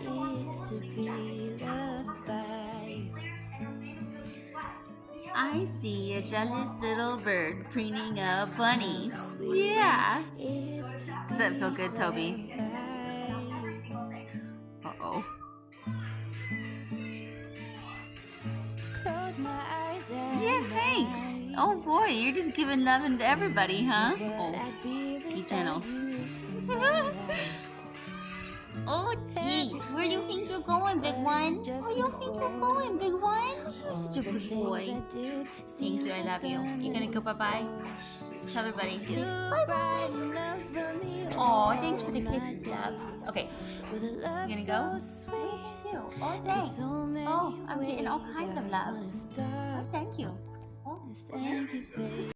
is to be loved by you. I see a jealous little bird preening a bunny. Yeah. Does that feel good, Toby? Uh-oh. Yeah, thanks. Oh boy, you're just giving loving to everybody, huh? Oh, be gentle. Oh, jeez. Where do you think you're going, big one? Where do you think you're going, big one? You're such a good boy. Thank you, I love you. You gonna go bye-bye? Tell everybody. Bye-bye. Oh, thanks for the kisses, love. Okay. You gonna go? What are you gonna do? Oh, thanks. Oh, I'm getting all kinds of love. Oh, thank you. Oh, yeah.